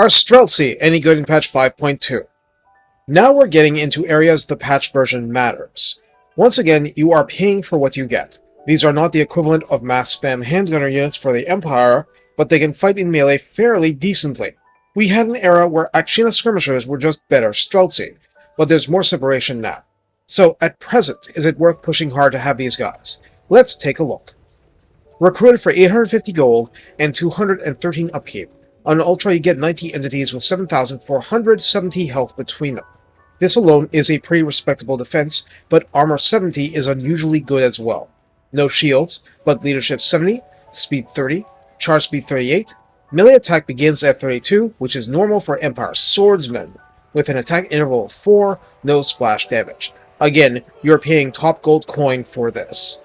Are Streltsi any good in patch 5.2? Now we're getting into areas the patch version matters. Once again, you are paying for what you get. These are not the equivalent of mass spam handgunner units for the Empire, but they can fight in melee fairly decently. We had an era where Akshina skirmishers were just better Streltsi, but there's more separation now. So at present, is it worth pushing hard to have these guys? Let's take a look. Recruited for 850 gold and 213 upkeep. On Ultra, you get 90 entities with 7,470 health between them. This alone is a pretty respectable defense, but armor 70 is unusually good as well. No shields, but leadership 70, speed 30, charge speed 38. Melee attack begins at 32, which is normal for Empire swordsmen, with an attack interval of 4, no splash damage. Again, you're paying top gold coin for this.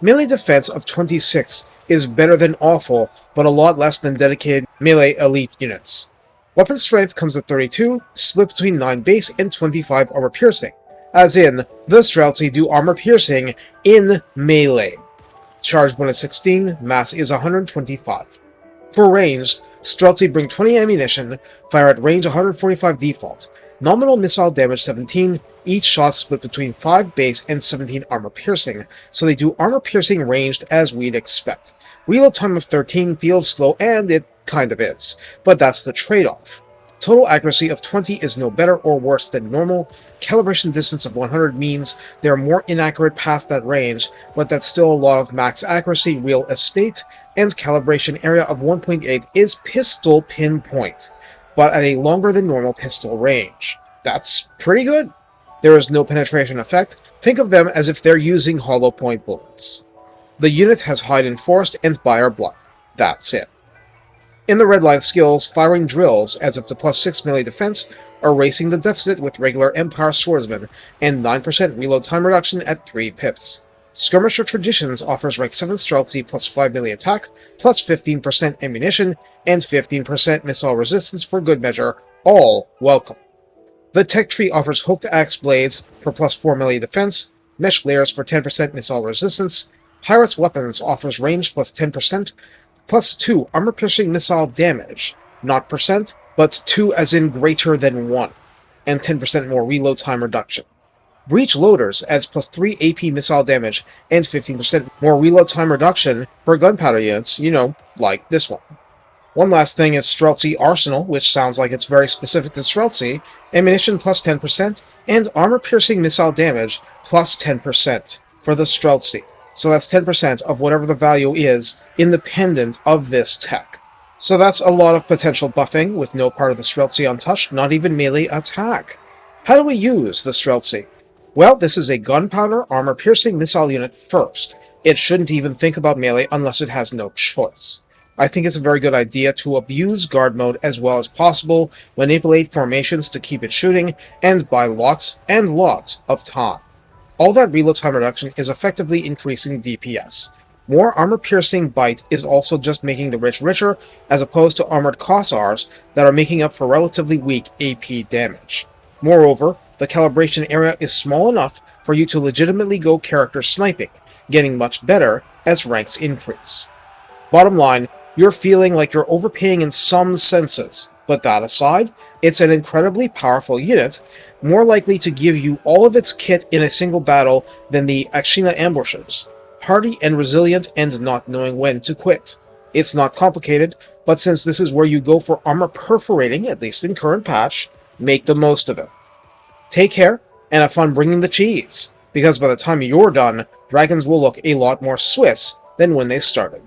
Melee defense of 26 is better than awful, but a lot less than dedicated melee elite units. Weapon strength comes at 32, split between 9 base and 25 armor piercing, as in, the Streltsi do armor piercing in melee. Charge bonus 16, mass is 125. For ranged, Streltsi bring 20 ammunition, fire at range 145 default, nominal missile damage 17, each shot split between 5 base and 17 armor piercing, so they do armor piercing ranged as we'd expect. Reload time of 13 feels slow, and it kind of is, but that's the trade-off. Total accuracy of 20 is no better or worse than normal. Calibration distance of 100 means they're more inaccurate past that range, but that's still a lot of max accuracy real estate, and calibration area of 1.8 is pistol pinpoint, but at a longer than normal pistol range. That's pretty good. There is no penetration effect. Think of them as if they're using hollow point bullets. The unit has Hide in Forest and Buyer Blood. That's it. In the redline skills, firing drills adds up to plus 6 melee defense, erasing the deficit with regular Empire swordsmen, and 9% reload time reduction at 3 pips. Skirmisher Traditions offers rank 7 Streltsi plus 5 melee attack, plus 15% ammunition, and 15% missile resistance for good measure, all welcome. The Tech Tree offers Hooked Axe Blades for plus 4 melee defense, Mesh Layers for 10% missile resistance, Pirate's Weapons offers range plus 10%, plus 2 armor-piercing missile damage, not percent, but 2 as in greater than 1, and 10% more reload time reduction. Breach Loaders adds plus 3 AP missile damage and 15% more reload time reduction for gunpowder units, like this one. One last thing is Streltsi Arsenal, which sounds like it's very specific to Streltsi, ammunition plus 10%, and armor-piercing missile damage plus 10% for the Streltsi. So that's 10% of whatever the value is, independent of this tech. So that's a lot of potential buffing, with no part of the Streltsi untouched, not even melee attack. How do we use the Streltsi? Well, this is a gunpowder armor-piercing missile unit first. It shouldn't even think about melee unless it has no choice. I think it's a very good idea to abuse guard mode as well as possible, manipulate formations to keep it shooting, and buy lots and lots of time. All that reload time reduction is effectively increasing DPS. More armor-piercing bite is also just making the rich richer, as opposed to armored Kossars that are making up for relatively weak AP damage. Moreover, the calibration area is small enough for you to legitimately go character sniping, getting much better as ranks increase. Bottom line, you're feeling like you're overpaying in some senses, but that aside, it's an incredibly powerful unit, more likely to give you all of its kit in a single battle than the Akshina ambushers. Hardy and resilient and not knowing when to quit. It's not complicated, but since this is where you go for armor perforating, at least in current patch, make the most of it. Take care, and have fun bringing the cheese, because by the time you're done, dragons will look a lot more Swiss than when they started.